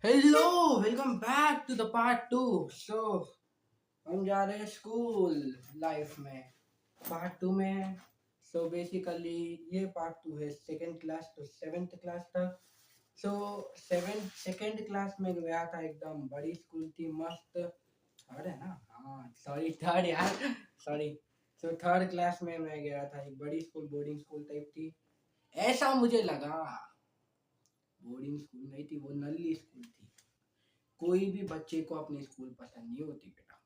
Hello welcome back to the part two. So हम जा रहे हैं स्कूल लाइफ में पार्ट टू में। सो बेसिकली ये पार्ट टू है second class to seventh class तक। सो सेकंड क्लास में गया था, एकदम बड़ी स्कूल थी, मस्त। थर्ड है ना? हाँ सॉरी, थर्ड यार, सॉरी। सो थर्ड क्लास में मैं गया था, एक बड़ी स्कूल, बोर्डिंग स्कूल टाइप थी, ऐसा मुझे लगा। बोर्डिंग स्कूल नहीं थी वो, नल्ली स्कूल थी। कोई भी बच्चे को अपनी स्कूल पसंद नहीं होती बेटा।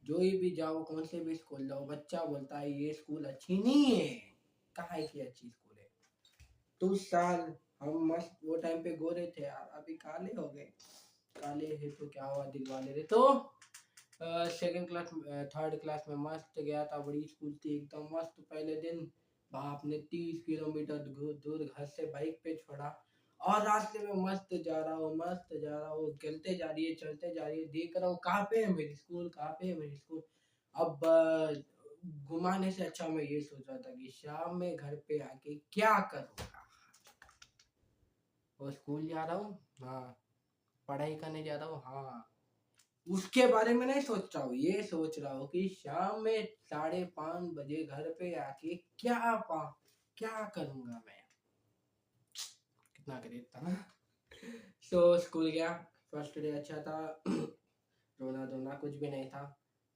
जो ही भी जाओ, कौन से भी स्कूल जाओ, बच्चा बोलता है ये स्कूल अच्छी नहीं है। कहाँ है कि अच्छी स्कूल है? तो उस साल हम मस्त, वो टाइम पे गोरे थे यार, अभी काले हो गए। काले है तो क्या हुआ, दिल वाले थे तो। सेकंड क्लास, थर्ड क्लास में मस्त गया था, बड़ी स्कूल थी एकदम मस्त। पहले दिन बाप ने 30 किलोमीटर दूर घर से बाइक पे छोड़ा, और रास्ते में मस्त जा रहा हूँ, मस्त जा रहा हूँ, चलते जा रही है, चलते जा रही है, देख रहा हूँ कहाँ पे है मेरी स्कूल, कहाँ पे है मेरी स्कूल। अब घुमाने से अच्छा मैं ये सोच रहा था कि शाम में घर पे आके क्या करूँगा। वो स्कूल जा रहा हूँ, हाँ, पढ़ाई करने जा रहा हूँ, हाँ, उसके बारे में नहीं सोच रहा हूँ, ये सोच रहा हूँ कि शाम में 5:30 बजे घर पे आके क्या करूँगा मैं। कितना गरीब था ना। सो स्कूल गया, फर्स्ट डे अच्छा था। रोना धोना कुछ भी नहीं था,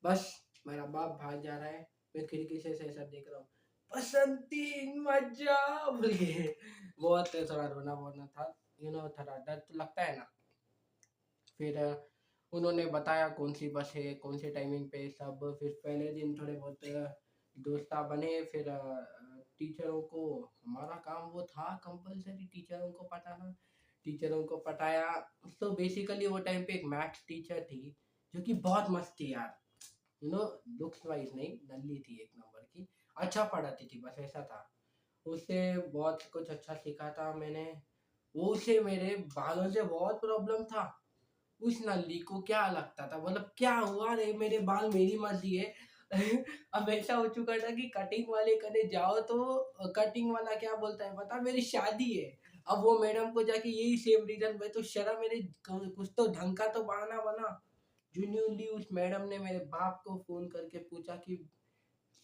बस मेरा बाप भाग जा रहा है, मैं खिड़की से सब देख रहा हूँ, बसंती मजा बोल के। बहुत थोड़ा रोना वोना था, थोड़ा डर तो लगता है ना। फिर उन्होंने बताया कौन सी बस है, कौन से टाइमिंग पे सब। फिर पहले दिन थोड़े बहुत दोस्ता बने। फिर टीचरों को, हमारा काम वो था कंपलसरी टीचरों को पढ़ाना, टीचरों को पढ़ाया। तो बेसिकली वो टाइम पे एक मैथ्स टीचर थी जो कि बहुत मस्त थी यार। लुक्स वाइज नहीं, नल्ली थी एक नंबर की, अच्छा पढ़ाती थी, बस ऐसा था। उससे बहुत कुछ अच्छा सीखा था मैंने। वो उसे मेरे बालों से बहुत प्रॉब्लम था। उस नल्ली को क्या लगता था, मतलब क्या हुआ रे, मेरे बाल मेरी मर्जी है। अब ऐसा हो चुका था कि कटिंग वाले करने जाओ तो कटिंग वाला क्या बोलता है बता, मेरी शादी है। अब वो मैडम को जाके यही सेम रीजन, भाई तो शर्म, मेरे कुछ तो ढंग का तो बहाना बना। जेन्युइनली उस मैडम ने मेरे बाप को फोन करके पूछा कि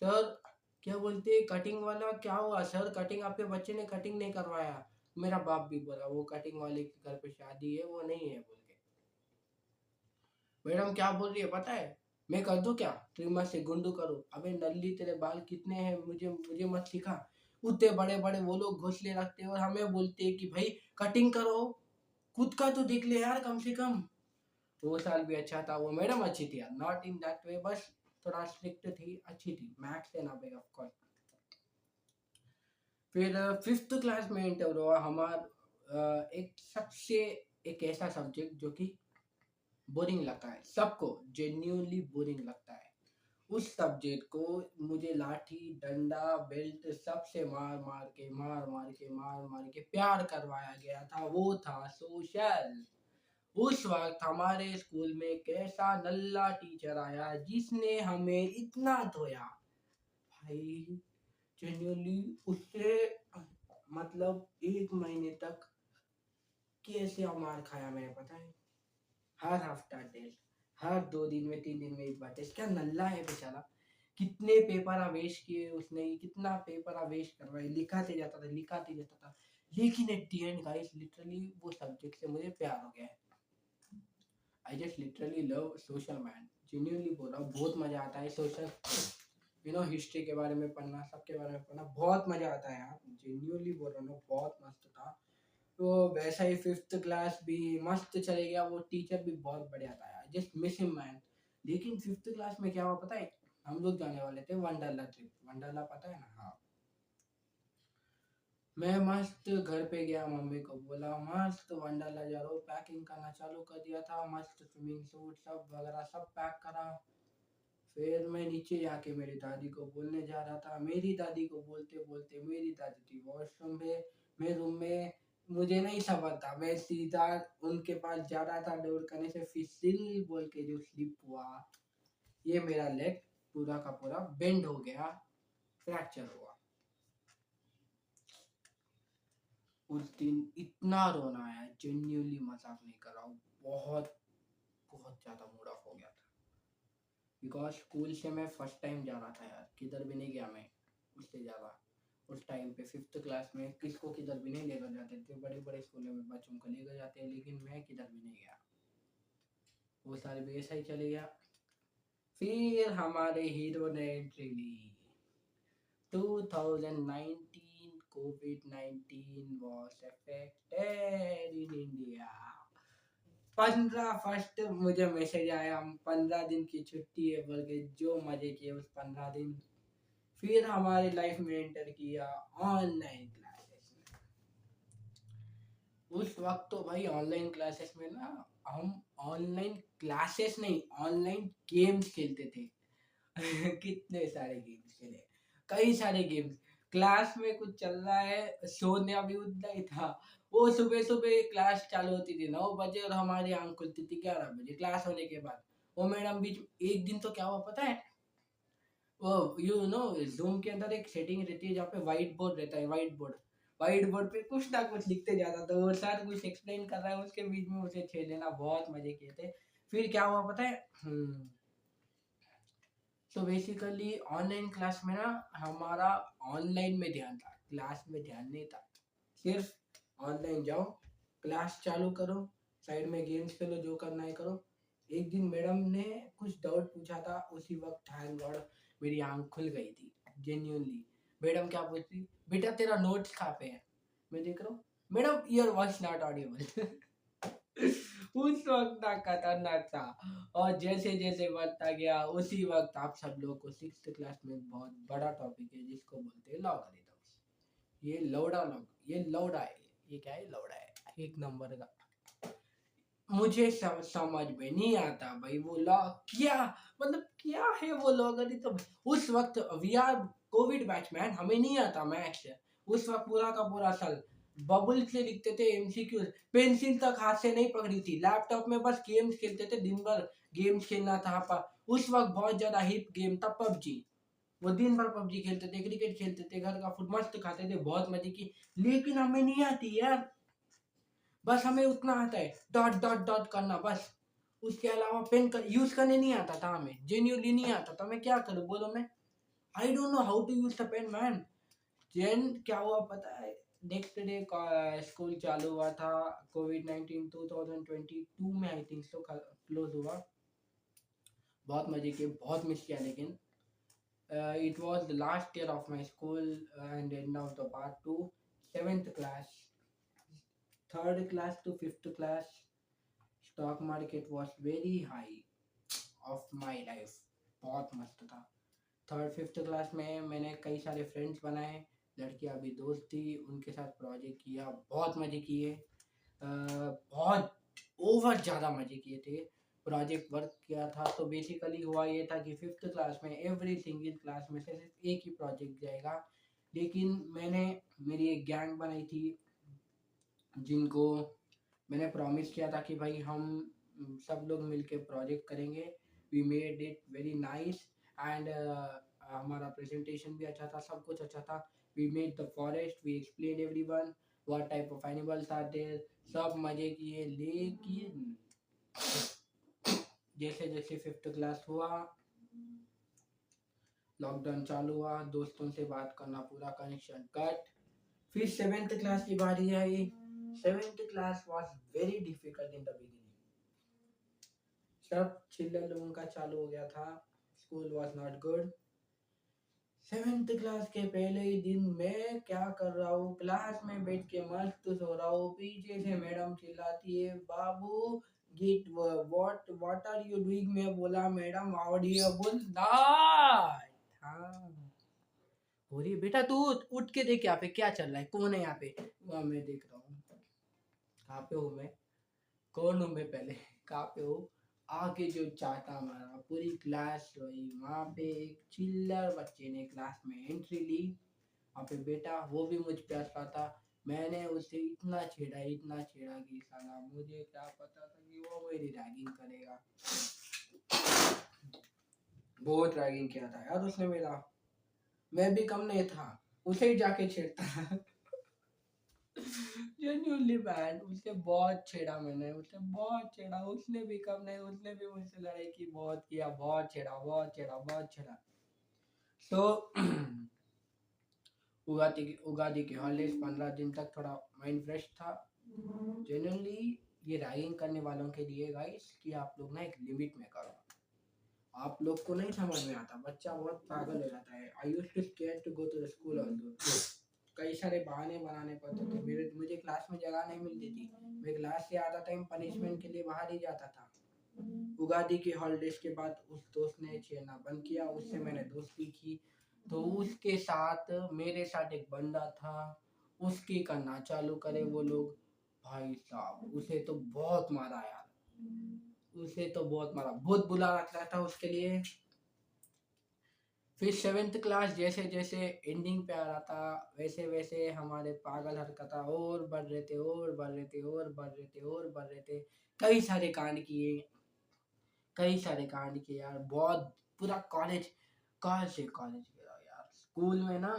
सर, क्या बोलते हैं कटिंग वाला, क्या हुआ सर, कटिंग आपके बच्चे ने कटिंग नहीं करवाया। मेरा बाप भी बोला वो कटिंग वाले के घर पे शादी है, वो नहीं है बोल के। मैडम क्या बोल रही है पता है? मैं कर दूं क्या, ट्रिमर से गुंडू करो? अबे नल्ली, तेरे बाल कितने हैं, मुझे मुझे मत सिखा। उतने बड़े बड़े वो लोग घोंसले रखते हैं और हमें बोलते हैं कि भाई कटिंग करो, खुद का तो देख ले यार कम से कम। वो साल भी अच्छा था, वो मैडम अच्छी थी यार, नॉट इन दैट वे, बस थोड़ा स्ट्रिक्ट थी, अच्छी थी, मैथ्स से ना पे ऑफ कोर्स। फिर फिफ्थ क्लास में इंटर हुआ हमारा, एक ऐसा सब्जेक्ट जो कि बोरिंग लगता है सबको, जेन्यूनली बोरिंग लगता है। उस सब्जेक्ट को मुझे लाठी डंडा बेल्ट सबसे मार मार के प्यार करवाया गया था, वो था सोशल। उस वक्त हमारे स्कूल में कैसा नल्ला टीचर आया जिसने हमें इतना धोया भाई, जेन्युइनली उससे, मतलब 1 महीने तक कैसे मार खाया मैंने पता है। हर हफ्ता टेस्ट, हर 2 दिन में 3 दिन में एक बार टेस्ट। क्या नल्ला है बेचारा, कितने पेपर अवेश किए उसने, कितना पेपर अवेश करवाए, लिखाते जाता था लिखाते जाता था। लेकिन at the and guys, literally वो सब्जेक्ट से मुझे प्यार हो गया है। I just literally love social man, genuinely बोल रहा हूँ, बहुत मजा आता है सोशल। हिस्ट्री के बारे में पढ़ना, सबके बारे में पढ़ना बहुत मजा आता है यार, जेन्युइनली बोल रहा हूँ, बहुत मस्त था। तो वैसा ही फिफ्थ क्लास भी मस्त चले गया, वो टीचर भी बहुत बढ़िया था यार, जस्ट मिस हिम मैन। लेकिन फिफ्थ क्लास में क्या हुआ पता है? हम लोग जाने वाले थे वंडरला ट्रिप, वंडरला पता है ना? हाँ। मैं मस्त घर पे गया, मम्मी को बोला मस्त वंडरला जा रहा हूँ, पैकिंग करना चालू कर दिया था, मस्त स्विमिंग सूट सब वगैरह सब पैक करा। फिर मैं नीचे जाके मेरी दादी को बोलने जा रहा था, मेरी दादी को बोलते बोलते, मेरी दादी थी वॉशरूम में, मैं रूम में, मुझे नहीं सबर था, मैं सीधा उनके पास जा रहा था, डोर करने से फिसिल बोल के जो स्लिप हुआ, ये मेरा लेग पूरा का पूरा बेंड हो गया, फ्रैक्चर हुआ। उस दिन इतना रोना आया, जेन्युइनली मजाक नहीं कर रहा हूँ, बहुत बहुत ज्यादा मूड ऑफ हो गया था। बिकॉज स्कूल से मैं फर्स्ट टाइम जा रहा था यार, किधर भी नहीं गया मैं उससे ज़्यादा। उस टाइम पे फिफ्थ क्लास में किसको किधर भी नहीं लेकर जाते थे, बड़े बड़े स्कूलों में बच्चों को लेकर जाते हैं, लेकिन मैं किधर भी नहीं गया। वो साल भी ऐसा ही चले गया। फिर हमारे हीरो ने एंट्री ली। 2019 COVID-19 was affected in India। 15 first मुझे मैसेज आया, हम 15 दिन की छुट्टी है बोल के जो मजे किए उस 15 दिन। फिर हमारी लाइफ में एंटर किया ऑनलाइन क्लासेस में। उस वक्त तो भाई ऑनलाइन क्लासेस में ना, हम ऑनलाइन क्लासेस नहीं, ऑनलाइन गेम्स खेलते थे। कितने सारे गेम्स खेले, कई सारे गेम्स। क्लास में कुछ चल रहा है, सोने भी उतना ही था। वो सुबह सुबह क्लास चालू होती थी 9 बजे और हमारी आंख खुलती थी 11 बजे क्लास होने के बाद। वो मैडम बीच एक दिन तो क्या हुआ पता है, वो जूम के अंदर एक सेटिंग रहती है जहाँ पे व्हाइट बोर्ड रहता है, व्हाइट बोर्ड पे कुछ ना कुछ लिखते जाता था, वो सर कुछ एक्सप्लेन कर रहा है उसके बीच में उसे छेड़ लेना, बहुत मजे किए थे। फिर क्या हुआ पता है, तो बेसिकली ऑनलाइन क्लास में ना हमारा ऑनलाइन में ध्यान था, क्लास में ध्यान नहीं था। सिर्फ ऑनलाइन जाओ, क्लास चालू करो, साइड में गेम्स खेलो, जो करना है करो। एक दिन मैडम ने कुछ डाउट पूछा था, उसी वक्त थैंक गॉड मेरी आंख खुल गई थी, जेन्युइनली। मैडम क्या पूछती, बेटा तेरा नोट्स कहाँ पे है? मैं देख रहा हूँ, madam your voice not Audible. उस वक्त ना खतरनाक था। और जैसे जैसे बढ़ता गया उसी वक्त आप सब लोग को सिक्स्थ क्लास में एक बहुत बड़ा टॉपिक है जिसको बोलते हैं लॉगरिथम्स। ये लौड़ा है, ये क्या है, लौड़ा है एक नंबर का। मुझे समझ में नहीं आता भाई वो क्या, मतलब क्या है वो लॉगरिथम। उस वक्त वी आर कोविड बैचमैन, हमें नहीं आता मैथ्स। उस वक्त पूरा का पूरा साल बबल से लिखते थे एमसीक्यू, पेंसिल तक हाथ से नहीं पकड़ी थी, लैपटॉप में बस गेम्स खेलते थे, दिन भर गेम्स खेलना था। उस वक्त बहुत ज्यादा हिप गेम था पबजी, वो दिन भर पबजी खेलते थे, क्रिकेट खेलते थे, घर का फूड मस्त खाते थे, बहुत मजे की। लेकिन हमें नहीं आती यार, बस हमें उतना आता है डॉट डॉट डॉट करना बस। उसके अलावा पेन का यूज करने नहीं आता था, हमें जेन्युइनली नहीं आता था। मैं क्या करूं बोलो, मैं I don't know how to use the pen man. Then क्या हुआ पता है, नेक्स्ट डे स्कूल चालू हुआ था। कोविड-19 2022 में आई थिंक सो क्लोज हुआ। बहुत मजे किए, बहुत मिस किया, लेकिन it was the last year of my school and end of the part 2, 7th class, third class to fifth class, stock market was very high of my life, बहुत मस्त था। थर्ड फिफ्थ क्लास में मैंने कई सारे friends बनाए, लड़कियां भी दोस्त थी, उनके साथ प्रोजेक्ट किया, बहुत मजे किए। बहुत ओवर ज़्यादा मजे किए थे, प्रोजेक्ट वर्क किया था। तो बेसिकली हुआ ये था कि फिफ्थ क्लास में एवरी सिंगल क्लास में से सिर्फ एक ही प्रोजेक्ट जाएगा, लेकिन मैंने मेरी एक गैंग बनाई थी जिनको मैंने प्रॉमिस किया था कि भाई हम सब लोग मिलके प्रोजेक्ट करेंगे। We made it very nice and हमारा प्रेजेंटेशन भी अच्छा था, सब कुछ अच्छा था। We made the forest, we explain everyone what type of animals are there, सब मजे किए। लेकिन जैसे जैसे फिफ्थ क्लास हुआ, लॉकडाउन चालू हुआ, दोस्तों से बात करना पूरा कनेक्शन कट। फिर सेवेंथ क्लास की बारी आई। Seventh class was very difficult in the beginning, सब चिल्लर लोगों का चालू हो गया था, school was not good. Seventh class के पहले ही दिन मैं क्या कर रहा हूँ, क्लास में बैठ के मस्त सो रहा हूँ, पीछे से मैडम चिल्लाती है, बाबू get what are you doing. मैं बोला मैडम ऑडिबल नॉट। हाँ, बोली बेटा तू उठ के देख यहाँ पे क्या चल रहा है, कौन है यहाँ पे। वहाँ मैं देख रहा हूँ, कहाँ पे हूँ मैं, कौन हूँ मैं, पहले कहाँ पे हूँ। आके जो चाटा मारा, पूरी क्लास रोई। वहाँ पे एक चिल्लर बच्चे ने क्लास में एंट्री ली, वहाँ पे बेटा वो भी मुझ पे हंसा था। मैंने उसे इतना छेड़ा कि साला मुझे क्या पता था कि वो मेरी रैगिंग करेगा। बहुत रैगिंग किया था यार उसने मेरा, मैं भी कम नहीं था, उसे ही जाके छेड़ता। जेन्युइनली मैन, उससे बहुत छेड़ा मैंने, उससे बहुत छेड़ा, उसने भी कम नहीं, उसने भी मुझसे लड़ाई की, बहुत किया, बहुत छेड़ा, बहुत छेड़ा, बहुत छेड़ा। तो उगादी के हॉलीडेज 15 दिन तक थोड़ा माइंड फ्रेश था। जेन्युइनली ये रैगिंग करने वालों के लिए गाइस कि आप लोग ना एक लिमिट में करो। आप लोग को नहीं समझ में आता, बच्चा बहुत पागल हो जाता है। I used to scare to go to the school also. कई सारे बहाने बनाने पड़ते थे, मुझे क्लास में जगह नहीं मिलती थी। मैं क्लास से आधा टाइम पनिशमेंट के लिए बाहर ही जाता था। उगादी के हॉलीडेज के बाद उस दोस्त ने छेड़ना बंद किया, उससे मैंने दोस्ती की। तो उसके साथ मेरे साथ एक बंदा था, उसकी करना चालू करे वो लोग। भाई साहब उसे तो बहुत मारा यार, उसे तो बहुत मारा, बहुत बुरा लगता था उसके लिए। फिर 7th क्लास जैसे जैसे एंडिंग पे आ रहा था, वैसे वैसे हमारे पागल हरकतें और बढ़ रहे थे, और बढ़ रहे थे, और बढ़ रहे थे, और बढ़ रहे थे। कई सारे कांड किए, कई सारे कांड किए यार, बहुत पूरा कॉलेज, कॉलेज से कॉलेज गया यार। स्कूल में ना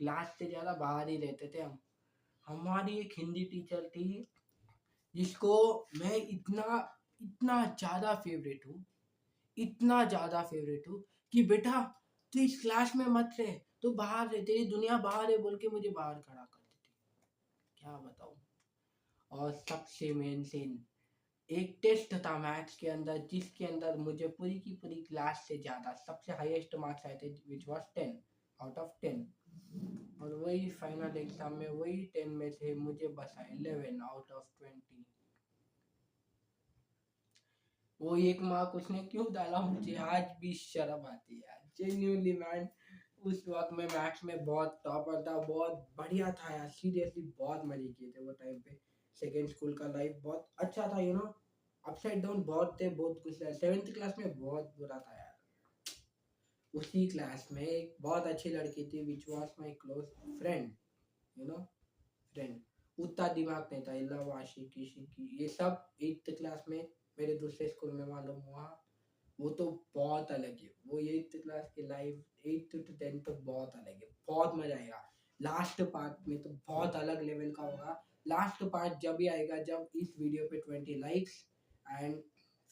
क्लास से ज़्यादा बाहर ही रहते थे हम। हमारी एक हिंदी टीचर थी जिसको मैं इतना इतना ज़्यादा फेवरेट हूँ, इतना ज़्यादा फेवरेट हूँ कि बेटा तू इस क्लास में मत रह, तू बाहर रह, तेरी दुनिया बाहर है बोल के मुझे बाहर खड़ा कर देती, क्या बताऊँ। और सबसे मेन सीन, एक टेस्ट था मैथ्स के अंदर जिसके अंदर मुझे पूरी की पूरी क्लास से ज़्यादा सबसे हाईएस्ट मार्क्स आए थे, विच वॉज 10 आउट ऑफ 10। और वही फाइनल एग्जाम में वही 10 में से मुझे बसा 11 आउट ऑफ 20। वो एक मार्क उसने क्यों डाला मुझे आज भी शर्म आती है यार, जेन्युइनली मैन। उस वक्त मैं मैथ्स में बहुत टॉपर था, बहुत बढ़िया था यार, सीरियसली बहुत मजे किए थे वो टाइम पे। सेकेंड स्कूल का लाइफ बहुत अच्छा था, अपसाइड डाउन बहुत थे, बहुत कुछ था। 7th क्लास में बहुत बुरा था यार। उसी क्लास में एक बहुत अच्छी लड़की थी which was my close friend, you know friend. उतना दिमाग नहीं था, इला वाशी की ये सब 8th क्लास में मेरे दूसरे स्कूल में मालूम हुआ। वो तो बहुत अलग है, वो 8th क्लास की लाइफ 8th to 10th तो बहुत अलग है, बहुत मजा आएगा। लास्ट पार्ट में तो बहुत अलग लेवल का होगा। लास्ट पार्ट जब भी आएगा जब इस वीडियो पे 20 लाइक्स एंड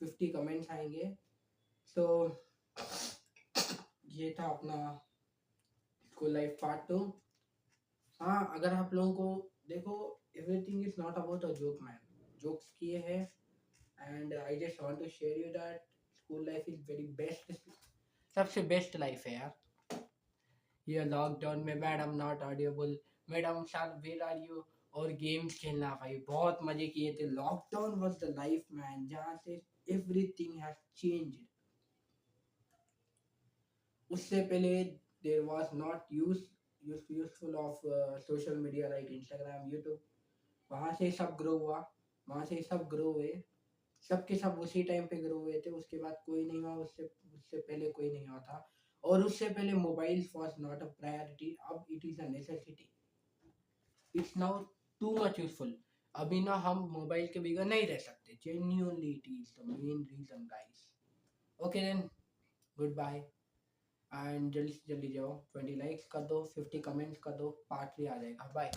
50 कमेंट्स आएंगे। तो ये था अपना स्कूल लाइफ पार्ट 2। हाँ, अगर आप लोगों को देखो, everything is not about a joke man, jokes किए हैं। And I just want to share you that school life is very best, सबसे बेस्ट लाइफ है यार। ये लॉकडाउन में madam not audible, madam sir where are you, और games खेलना भाई बहुत मजे किए थे। Lockdown was the life man, जहाँ से एवरीथिंग हैज चेंज्ड। उससे पहले there was not useful of social media like Instagram, YouTube. वहाँ से सब ग्रो हुआ, वहाँ से सब ग्रो हुए, सबके सब उसी टाइम पे ग्रो हुए थे। उसके बाद कोई नहीं हुआ, उससे उससे पहले कोई नहीं हुआ था। और उससे पहले mobile was not a priority, अब it is a necessity. It's now too much useful. अभी ना हम मोबाइल के बगैर नहीं रह सकते, genuinely it is the main reason guys. Okay then, goodbye. And जल्दी से जल्दी जाओ, 20 लाइक्स कर दो, 50 कमेंट्स कर दो, पार्ट 3 आ जाएगा। बाय।